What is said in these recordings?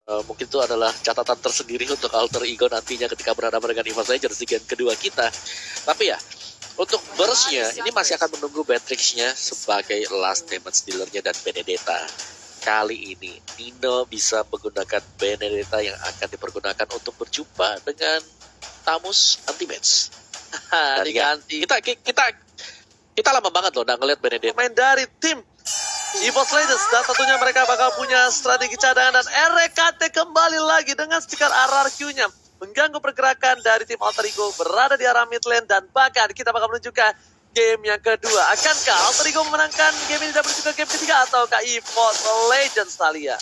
Mungkin itu adalah catatan tersendiri untuk Alter Ego nantinya ketika berhadapan dengan EVOS Legends di game kedua kita. Tapi ya, untuk burst-nya, ini masih akan menunggu Batrix-nya sebagai last damage dealer-nya dan Benedetta. Kali ini, Nino bisa menggunakan Benedetta yang akan dipergunakan untuk berjumpa dengan Tamus anti-match. Diganti. Kita lama banget loh udah ngeliat Benedetta. Pemain dari tim EVOS Legends, dan tentunya mereka bakal punya strategi cadangan, dan RKT kembali lagi dengan stiker RRQ-nya mengganggu pergerakan dari tim Alter Ego berada di arah mid lane, dan bahkan kita bakal menunjukkan game yang kedua. Akankah Alter Ego memenangkan game ini dan menuju ke game ketiga, ataukah EVOS Legends, Thalia?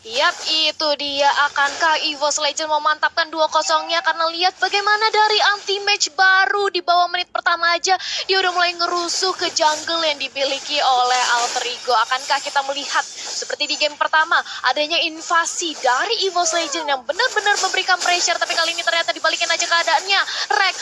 Yap, itu dia. Akankah EVOS Legends memantapkan 2-0-nya? Karena lihat bagaimana dari anti-match baru di bawah menit pertama aja, dia udah mulai ngerusuh ke jungle yang dimiliki oleh Alter Ego. Akankah kita melihat seperti di game pertama, adanya invasi dari EVOS Legends yang benar-benar memberikan pressure, tapi kali ini ternyata dibalikin aja keadaannya. Rek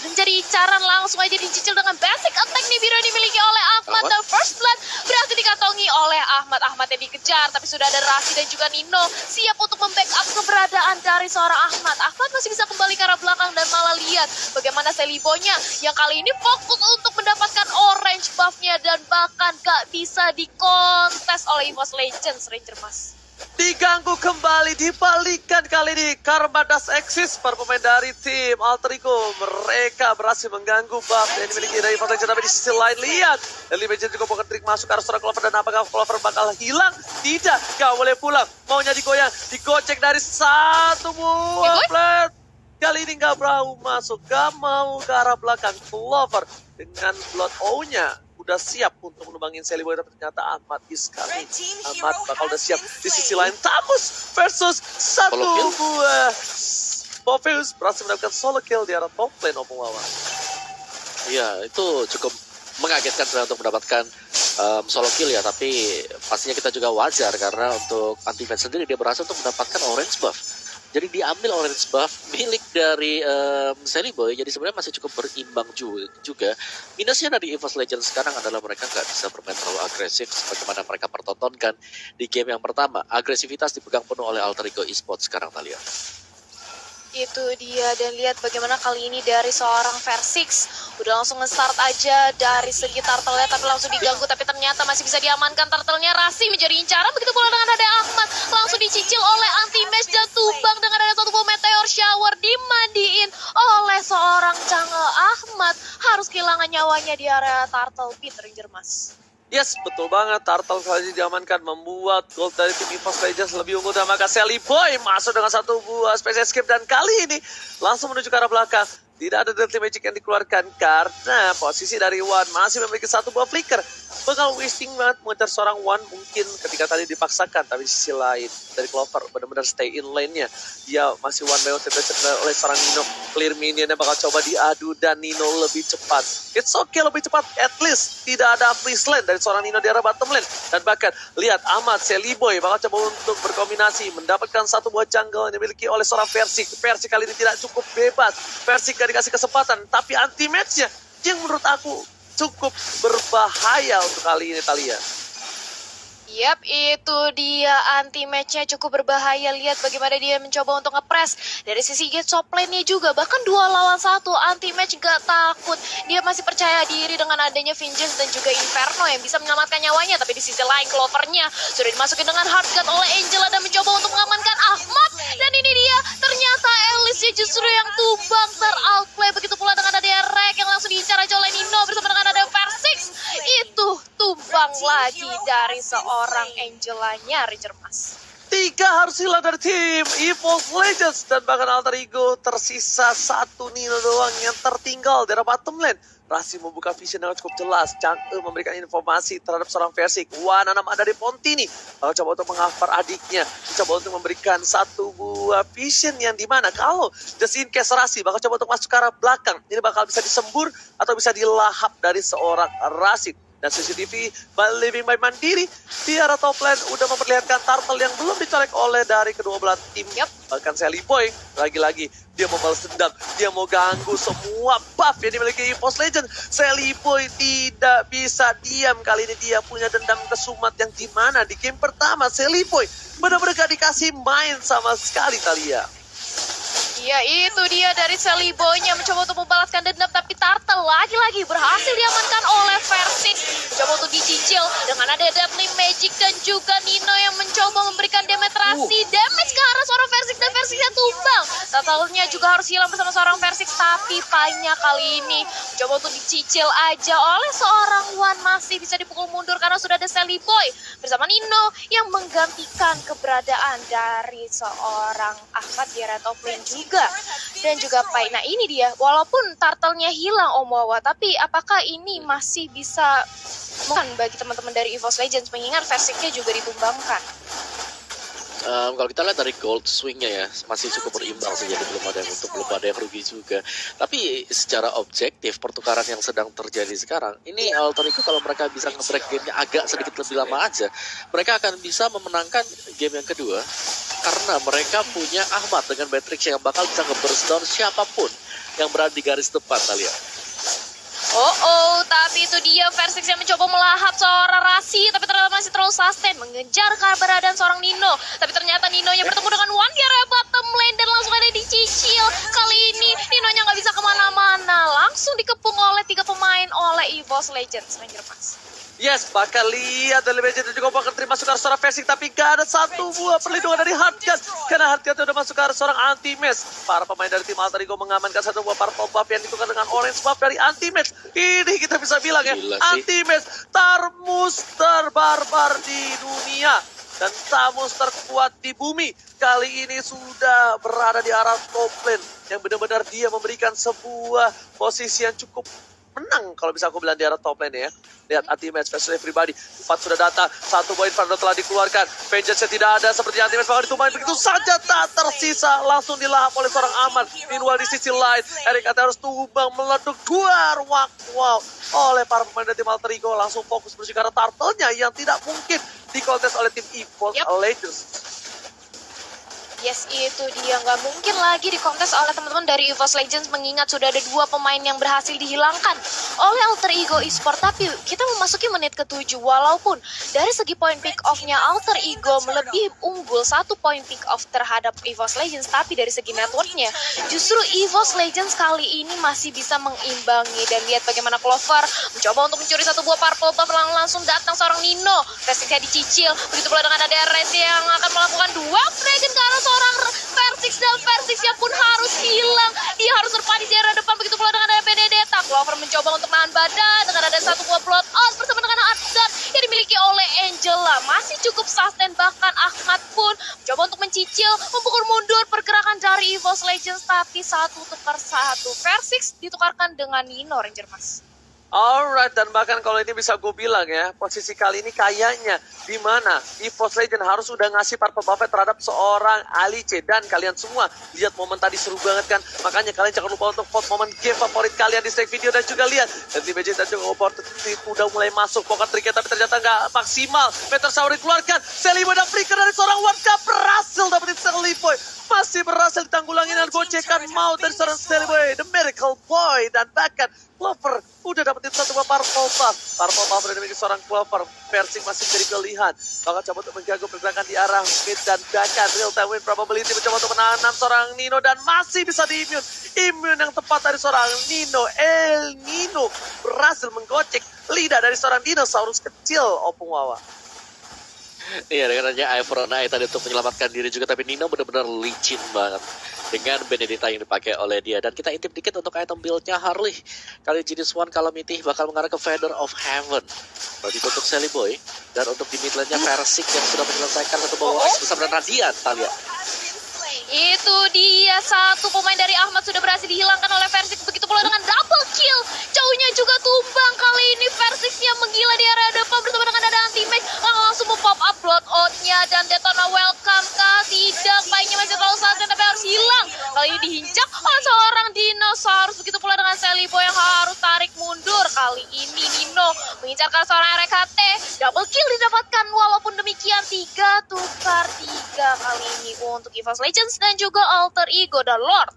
menjadi incaran, langsung aja dicicil dengan basic attack nih biru yang dimiliki oleh Ahmad. Dan first blood berhasil dikantongi oleh Ahmad. Ahmad yang dikejar, tapi sudah ada Rasi dan juga Nino siap untuk membackup keberadaan dari seorang Ahmad. Ahmad masih bisa kembali ke arah belakang, dan malah lihat bagaimana Selibonya yang kali ini fokus untuk mendapatkan orange buff-nya, dan bahkan gak bisa dikontes oleh EVOS Legends, Ranger Mas. Diganggu kembali, dibalikan kali ini karma does exist para pemain dari tim Alter Ego. Mereka berhasil mengganggu buff yang dimiliki dari EVOS Legends, tapi di sisi lain lihat Early Legend juga bukan trik masuk ke arah seorang Clover, dan apakah Clover bakal hilang? Tidak, gak boleh pulang, maunya digoyang, digocek dari satu buah plat. Kali ini gak berau masuk, gak mau ke arah belakang. Clover dengan Blood O-nya udah siap untuk menembangin Seliboy, tapi ternyata Ahmad is coming. Ahmad bakal udah siap. Di sisi lain Tamus versus satu buah. Morpheus berhasil mendapatkan solo kill di arah top lane Opung lawan. Iya, itu cukup mengagetkan sebenarnya untuk mendapatkan solo kill ya, tapi pastinya kita juga wajar karena untuk anti-match sendiri dia berhasil untuk mendapatkan orange buff. Jadi diambil orange buff milik dari Seliboy, jadi sebenarnya masih cukup berimbang juga. Minusnya dari EVOS Legends sekarang adalah mereka nggak bisa bermain terlalu agresif sebagaimana mereka pertontonkan di game yang pertama. Agresivitas dipegang penuh oleh Alter Ego Esports sekarang, Thalia. Itu dia, dan lihat bagaimana kali ini dari seorang Versix udah langsung nge-start aja dari segi turtle-nya, tapi langsung diganggu, tapi ternyata masih bisa diamankan turtle-nya. Rasi menjadi incaran, begitu pula dengan ada Ahmad, langsung dicicil oleh anti-match dan tumbang dengan ada satu buah meteor shower dimandiin oleh seorang jungle. Ahmad harus kehilangan nyawanya di area turtle pit, Ranger Mas. Yes, betul banget. Turtle kali ini diamankan, membuat gold dari tim EVOS Legends lebih unggul, dan maka Seliboy masuk dengan satu buah Space Escape, dan kali ini langsung menuju ke arah belakang. Tidak ada Deadly Magic yang dikeluarkan karena posisi dari Wan masih memiliki satu buah flicker. Bakal wasting banget mengejar seorang Wan mungkin ketika tadi dipaksakan, tapi di sisi lain dari Clover benar-benar stay in lane-nya. Dia masih one by one oleh seorang Nino. Clear minionnya bakal coba diadu, dan Nino lebih cepat. It's okay, lebih cepat. At least tidak ada freeze lane dari seorang Nino di arah bottom lane. Dan bahkan lihat Ahmad, Seliboy bakal coba untuk berkombinasi mendapatkan satu buah jungle yang dimiliki oleh seorang Versix. Versix kali ini tidak cukup bebas. Versix gak dikasih kesempatan, tapi anti-match-nya yang menurut aku cukup berbahaya untuk kali ini, Thalia. Yap, itu dia, anti-match-nya cukup berbahaya. Lihat bagaimana dia mencoba untuk nge-press dari sisi gate top lane-nya juga. Bahkan 2 lawan 1, anti-match gak takut. Dia masih percaya diri dengan adanya Vengeance dan juga Inferno yang bisa menyelamatkan nyawanya. Tapi di sisi lain, Clover-nya sudah dimasukin dengan Hard Guard oleh Angela dan mencoba untuk mengamankan Ahmad. Dan ini dia, ternyata Alice justru yang tumbang, ter-outplay. Begitu pula dengan ada Rek yang langsung diincar aja oleh Nino bersama dengan ada Versix. Itu tumbang lagi dari seorang Angelanya, Ranger Mas. 3 harus hilang dari tim EVOS Legends, dan bahkan Alter Ego tersisa satu Nino doang yang tertinggal dari bottom lane. Rasi membuka vision dengan cukup jelas. Chang'e memberikan informasi terhadap seorang Versix. Wananam ada di Pontini. Bakal coba untuk menghafar adiknya. Coba untuk memberikan satu buah vision yang dimana kalau just in case Rasi bakal coba untuk masuk ke arah belakang. Ini bakal bisa disembur atau bisa dilahap dari seorang Rasi. Dan CCTV Living by Mandiri di arah top lane udah memperlihatkan Turtle yang belum dicolek oleh dari kedua belah tim. Bahkan Sally Boy lagi-lagi dia mau balas dendam, dia mau ganggu semua buff yang dimiliki EVOS Legends. Sally Boy tidak bisa diam, kali ini dia punya dendam kesumat yang dimana di game pertama Sally Boy benar-benar gak dikasih main sama sekali Thalia. Ya itu dia dari Sally Boy-nya mencoba untuk membalaskan dendam, tapi Turtle lagi-lagi berhasil diamankan oleh Versix. Mencoba untuk dicicil dengan ada Deadly Magic dan juga Nino yang mencoba memberikan demetrasi damage ke arah seorang Versix dan Versixnya tumbang. Turtle-nya juga harus hilang bersama seorang Versix, tapi Pai-nya kali ini mencoba untuk dicicil aja oleh seorang Wan, masih bisa dipukul mundur karena sudah ada Sally Boy bersama Nino yang menggantikan keberadaan dari seorang Ahmad di area top lane juga. Dan juga Pai. Nah ini dia, walaupun Turtle-nya hilang Om Wawa, tapi apakah ini masih bisa bukan bagi teman-teman dari EVOS Legends, mengingat Versix-nya juga ditumbangkan. Kalau kita lihat dari gold swingnya ya masih cukup berimbang sih, jadi belum ada yang rugi juga. Tapi secara objektif pertukaran yang sedang terjadi sekarang ini Alter Ego kalau mereka bisa nge-break gamenya agak sedikit lebih lama aja, mereka akan bisa memenangkan game yang kedua karena mereka punya Ahmad dengan Matrix yang bakal bisa nge-burst down siapapun yang berada di garis depan Thalia. Tapi itu dia Versix yang mencoba melahap seorang Rasi, tapi ternyata masih terlalu sustain mengejar keberadaan seorang Nino. Tapi ternyata Nino-nya bertemu dengan Wan di area bottom lane dan langsung ada dicicil. Kali ini Nino-nya nggak bisa kemana-mana, langsung dikepung oleh 3 pemain oleh EVOS Legends. Ranger Mas. Yes, bakal lihat dari Legend juga bakal terima masuk ke arah seorang Versix, tapi gak ada satu buah perlindungan dari Hardgun karena Hardgun udah masuk ke arah seorang Anti-Match. Para pemain dari tim Alter Ego mengamankan satu buah purple buff yang ditukar dengan orange buff dari Anti-Match. Ini kita bisa bilang ya, Anti-Match Tarmus terbarbar di dunia dan Tamus terkuat di bumi. Kali ini sudah berada di arah top lane yang benar-benar dia memberikan sebuah posisi yang cukup menang kalau bisa aku bilang di arah top lane ya. Lihat Anti-Match versus everybody. 4 sudah datang, 1 poin Inferno telah dikeluarkan. Vengeance tidak ada seperti Anti-Match bakal ditumpahin begitu saja, tak tersisa, langsung dilahap oleh seorang Aman. Meanwhile di sisi lain, Eric harus tumbang meleduk duar. Wow, oleh para pemain dari tim Alter Ego langsung fokus bersih karena Turtle-nya yang tidak mungkin dikontes oleh tim EVOS Legends. Yes, itu dia. Nggak mungkin lagi dikontes oleh teman-teman dari EVOS Legends mengingat sudah ada 2 pemain yang berhasil dihilangkan oleh Alter Ego Esports. Tapi kita memasuki menit ke-7. Walaupun dari segi poin pick off-nya Alter Ego lebih unggul 1 poin pick off terhadap EVOS Legends, tapi dari segi network-nya justru EVOS Legends kali ini masih bisa mengimbangi. Dan lihat bagaimana Clover mencoba untuk mencuri 1 buah purple buff, langsung datang seorang Nino. Versixnya dicicil, begitu pula dengan ada RS yang akan melakukan 2 dragon ke arah seorang Versix, dan Versixnya pun harus hilang. Dia harus terpani di area depan, begitu pula dengan ada Benedetta. Clover mencoba untuk menahan badan dengan ada 1 buah blood out bersama dengan Adzat yang dimiliki oleh Angela. Masih cukup sustain, bahkan Ahmad pun mencoba untuk mencicil, memukul mundur pergerakan dari EVOS Legends, tapi 1 tukar 1. Versix ditukarkan dengan Nino, Ranger Mas. Alright, dan bahkan kalau ini bisa gue bilang ya, posisi kali ini kayaknya di mana EVOS Legends harus udah ngasih purple buff terhadap seorang Alice. Dan kalian semua lihat momen tadi seru banget kan, makanya kalian jangan lupa untuk vote momen game favorit kalian di stake video. Dan juga lihat dan tim dan juga opportunity udah mulai masuk pocket triknya, tapi ternyata nggak maksimal. Peter Saur dikeluarkan, Sally Boy dan flicker dari seorang Warga berhasil dapetin Sally Boy, masih berhasil ditanggulangi dengan gocekan maut dari seorang Sally Boy, The Miracle Boy. Dan bahkan Clover udah dapetin 1 buah purple buff. Purple buff dari dimiliki seorang Clover. Versix masih jadi pilihan, bakal coba untuk mengganggu pergerakan di arah mid. Dan bahkan real time win probability mencoba untuk menahan seorang Nino dan masih bisa immune yang tepat dari seorang Nino. El Nino berhasil menggocek lidah dari seorang dinosaurus kecil, Opung Wawa. Iya, dengan adanya Ivor Knight tadi untuk menyelamatkan diri juga, tapi Nino benar-benar licin banget dengan Benedetta yang dipakai oleh dia. Dan kita intip dikit untuk item build-nya Harley. Kali jenis One Calamity bakal mengarah ke Feather of Heaven. Berarti untuk Sally Boy. Dan untuk di mid lane-nya Versix yang sudah menyelesaikan 1 bawah bersama dengan Radiant, Thalia. Itu dia, 1 pemain dari Ahmad sudah berhasil dihilangkan oleh Versix, begitu pula dengan double kill. Jauhnya juga tumbang. Kali ini Versixnya menggila di area depan bersama dengan ada Anti-Match, langsung pop up blood out-nya dan Detona welcome kah? Tidak, baiknya masih terlalu sustain tapi harus hilang. Kali ini dihincap oleh seorang dinosaurus, begitu pula dengan Sally Boy yang harus tarik mundur. kali ini Nino mengincarkan seorang RKT. Double kill didapatkan, walaupun demikian 3 tukar 3 kali ini untuk EVOS Legends dan juga Alter Ego dan Lord.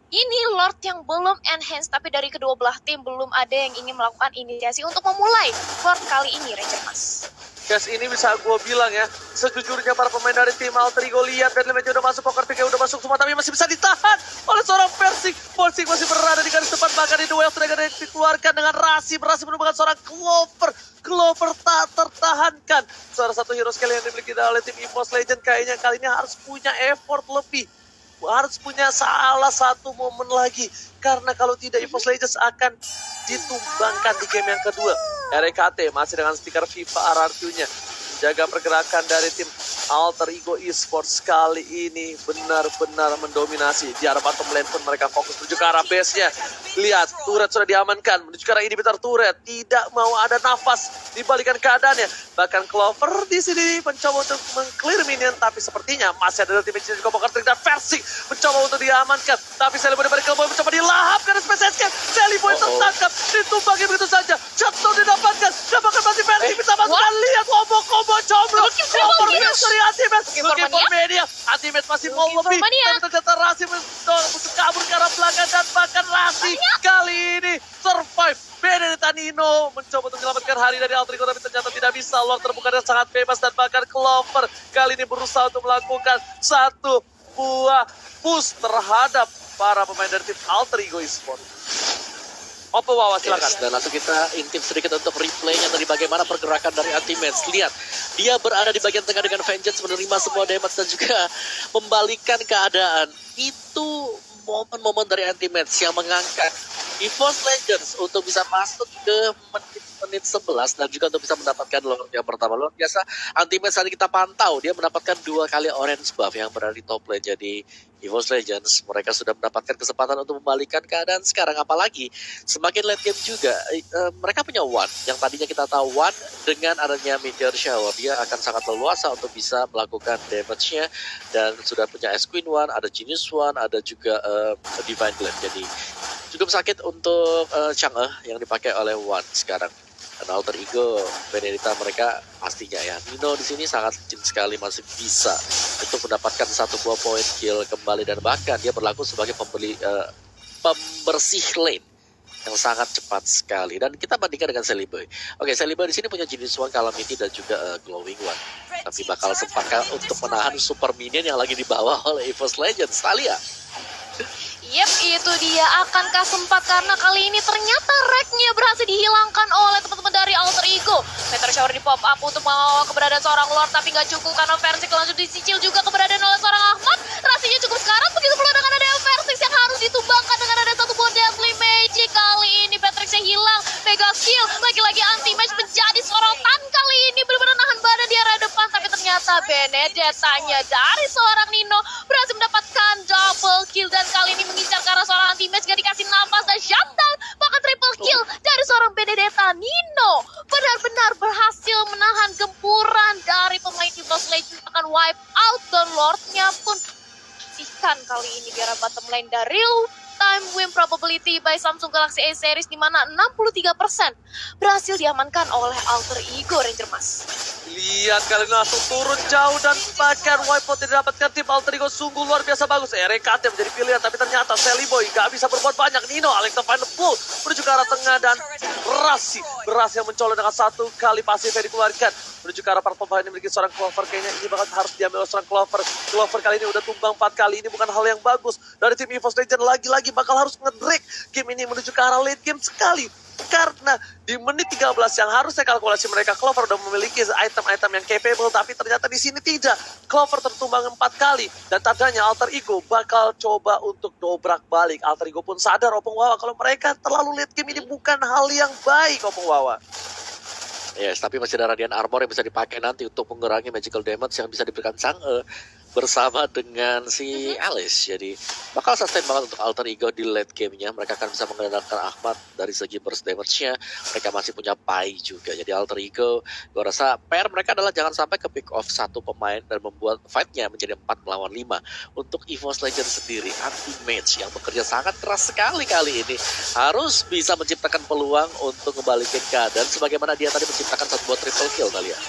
Ini Lord yang belum enhance, tapi dari kedua belah tim belum ada yang ingin melakukan inisiasi untuk memulai Lord kali ini, Ranger Mas. Guys, ini bisa gue bilang ya, sejujurnya para pemain dari tim Alter Ego lihat dan damage udah masuk, poker pick udah masuk semua, tapi masih bisa ditahan oleh seorang Persik. Persik masih berada di garis depan, bahkan di duel sudah dikeluarkan dengan Rasi. Berhasil menemukan seorang Clover. Clover tak tertahankan. Salah satu hero skill yang dimiliki oleh tim EVOS Legends kayaknya kali ini harus punya effort lebih. Harus punya salah satu momen lagi, karena kalau tidak EVOS Legends akan ditumbangkan di game yang kedua. RKT masih dengan stiker FIFA RRQ-nya menjaga pergerakan dari tim Alter Ego Esports kali ini benar-benar mendominasi. Di arah bottom lane pun mereka fokus menuju ke arah base-nya. Lihat, turret sudah diamankan menuju ke arah inhibitor turret. Tidak mau ada nafas dibalikan keadaannya. Bahkan Clover di sini mencoba untuk meng-clear minion, tapi sepertinya masih ada ultimate juga Poker Trick dan Persik mencoba untuk diamankan. Tapi Sally Boy dari Killboy mencoba dilahap karena SPSK. Sally Boy tertangkap, ditumbangi begitu saja. Shutdown didapatkan, masih Persik bisa masukkan. Lihat combo combro. Clover dari Ultimate, looking for Mania. Ultimate masih mau lebih, tapi ternyata Rasi untuk kabur ke arah belakang, dan bahkan Rasi kali ini survive. Benedetta Nino mencoba untuk menyelamatkan hari dari Alter Ego, tapi ternyata tidak bisa. Lord terbuka dengan sangat bebas, dan bahkan Clover kali ini berusaha untuk melakukan satu buah push terhadap para pemain dari tim Alter Ego Esports. Opo Wawa, silakan. Dan langsung kita intip sedikit untuk replaynya dari bagaimana pergerakan dari Ultimates. Lihat, dia berada di bagian tengah dengan Vengeance, menerima semua damage dan juga membalikan keadaan. Itu momen-momen dari Ultimates yang mengangkat EVOS Legends untuk bisa masuk ke menit 11 dan juga untuk bisa mendapatkan Lord yang pertama. Luar biasa, Ultimates tadi kita pantau, dia mendapatkan 2 kali orange buff yang berada di top lane. Jadi EVOS Legends, mereka sudah mendapatkan kesempatan untuk membalikan keadaan sekarang. Apalagi semakin late game juga, mereka punya One yang tadinya kita tahu One dengan adanya Meteor Shower, dia akan sangat leluasa untuk bisa melakukan damage-nya, dan sudah punya Ice Queen One, ada Genius One, ada juga Divine Blade. Jadi cukup sakit untuk Chang'e yang dipakai oleh One sekarang. Dan Alter Ego, Benedetta mereka pastinya ya. Nino di sini sangat licin sekali, masih bisa untuk mendapatkan satu buah point kill kembali, dan bahkan dia berlaku sebagai pembersih lane yang sangat cepat sekali. Dan kita bandingkan dengan Sally Boy. Oke, Sally Boy di sini punya Genius One, Calamity dan juga Glowing One. Tapi bakal sempatkah untuk menahan super minion yang lagi dibawa oleh EVOS Legends? Talia. Yep, itu dia. Akankah sempat, karena kali ini ternyata rack-nya berhasil dihilangkan oleh teman-teman dari Alter Ego. Meteor Shower di pop up untuk mengawal keberadaan seorang Lord, tapi nggak cukup karena Persik langsung disicil juga keberadaan oleh seorang Ahmad. Rasanya cukup sekarang, begitu pula dengan ada Persik yang harus ditumbangkan dengan ada satu buah Deadly Magic. Kali ini Patricknya hilang, mega kill, lagi-lagi anti-match menjadi sorotan kali ini, benar-benar nahan badan di area depan, tapi ternyata Benedettanya dari seorang Nino berhasil mendapatkan double kill, dan kali ini mengincar karena seorang anti-match gak dikasih nafas dan shutdown, bahkan triple kill dari seorang Benedetta. Nino benar-benar berhasil menahan gempuran dari pemain EVOS Legends, akan wipe out, dan Lordnya pun sihkan kali ini di arah bottom lane. dari real time win probability by Samsung Galaxy A series, di mana 63% berhasil diamankan oleh Alter Ego, Ranger Mas. Lihat kali ini langsung turun jauh, dan bahkan wipeout yang didapatkan tim Alter Ego sungguh luar biasa bagus. RKT menjadi pilihan, tapi ternyata Sally Boy gak bisa berbuat banyak. Nino Alexa final pull menuju ke arah tengah, dan Rasi berhasil mencolok dengan satu kali pasif yang dikeluarkan menuju ke arah part pemain yang memiliki seorang Clover. Kayaknya ini bakal harus diambil oleh seorang Clover. Clover kali ini udah tumbang 4 kali, ini bukan hal yang bagus dari tim EVOS Legends. Lagi-lagi bakal harus nge-drag game ini menuju ke arah late game sekali, karena di menit 13 yang harusnya kalkulasi mereka Clover udah memiliki item-item yang capable, tapi ternyata di sini tidak. Clover tertumbang 4 kali, dan tandanya Alter Ego bakal coba untuk dobrak balik. Alter Ego pun sadar, Opung Wawa, kalau mereka terlalu late game ini bukan hal yang baik, Opung Wawa. Yes, tapi masih ada Radiant Armor yang bisa dipakai nanti untuk mengurangi magical damage yang bisa diberikan Chang'e. bersama dengan si Alice. Jadi bakal sustain banget untuk Alter Ego di late game-nya. Mereka akan bisa mengandalkan Ahmad dari segi burst damage-nya. Mereka masih punya Pai juga. Jadi Alter Ego, gue rasa PR mereka adalah jangan sampai ke pick off satu pemain dan membuat fight-nya menjadi 4 melawan 5. Untuk EVOS Legends sendiri, anti-match yang bekerja sangat keras sekali kali ini harus bisa menciptakan peluang untuk ngebalikin keadaan sebagaimana dia tadi menciptakan satu buat triple kill kali ya.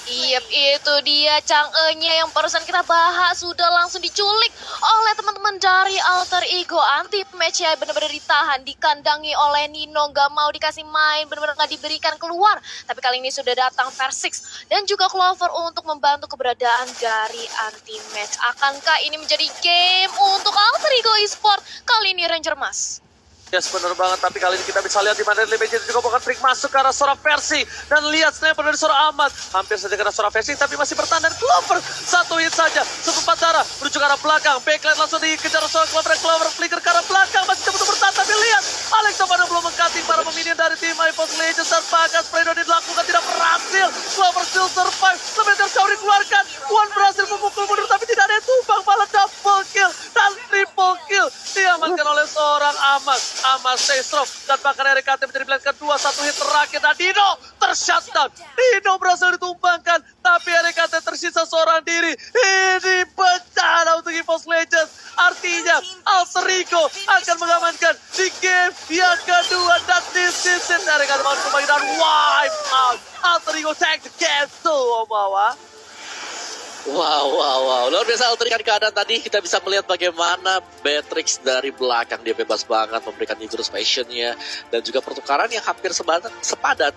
Iya, itu dia Chang'e-nya yang barusan kita bahas sudah langsung diculik oleh teman-teman dari Alter Ego. Anti match ya benar-benar ditahan, dikandangi oleh Nino, gak mau dikasih main, benar-benar gak diberikan keluar. Tapi kali ini sudah datang Versix dan juga Clover untuk membantu keberadaan dari anti match. Akankah ini menjadi game untuk Alter Ego Esport kali ini Ranger Mas? Yes, benar banget. Tapi kali ini kita bisa lihat di mana Legend juga bukan trik masuk ke arah seorang Versi. Dan lihat sniper dari seorang Ahmad. Hampir saja kena seorang Versi, tapi masih bertahan. Dan Clover, satu hit saja. Seperempat darah, menuju ke arah belakang. Backline langsung dikejar seorang Clover. Dan Clover flicker ke arah belakang. Masih coba untuk bertahan, tapi lihat. Alex pada belum mengkating para peminion dari tim EVOS Legends. Dan bahkan Fredo dilakukan tidak berhasil. Clover still survive. Sebentar Shaw dikeluarkan. One berhasil memukul mundur, tapi tidak ada yang tumbang. Malah double kill dan triple kill. Diamankan oleh seorang Ahmad. Ahmad stay strong dan bahkan RKT menjadi pilihan kedua, satu hit terakhir dan Dino tershutdown. Dino berhasil ditumbangkan, tapi RKT tersisa seorang diri. Ini bencana untuk EVOS Legends. Artinya Alter Ego akan mengamankan di game yang kedua dan this is it. RKT mau kembali dan wipe out. Alter Ego take the game to Omawa. Wow. Luar biasa Alter Ego keadaan tadi. Kita bisa melihat bagaimana Beatrix dari belakang. Dia bebas banget memberikan Igor's passion-nya. Dan juga pertukaran yang hampir sepadan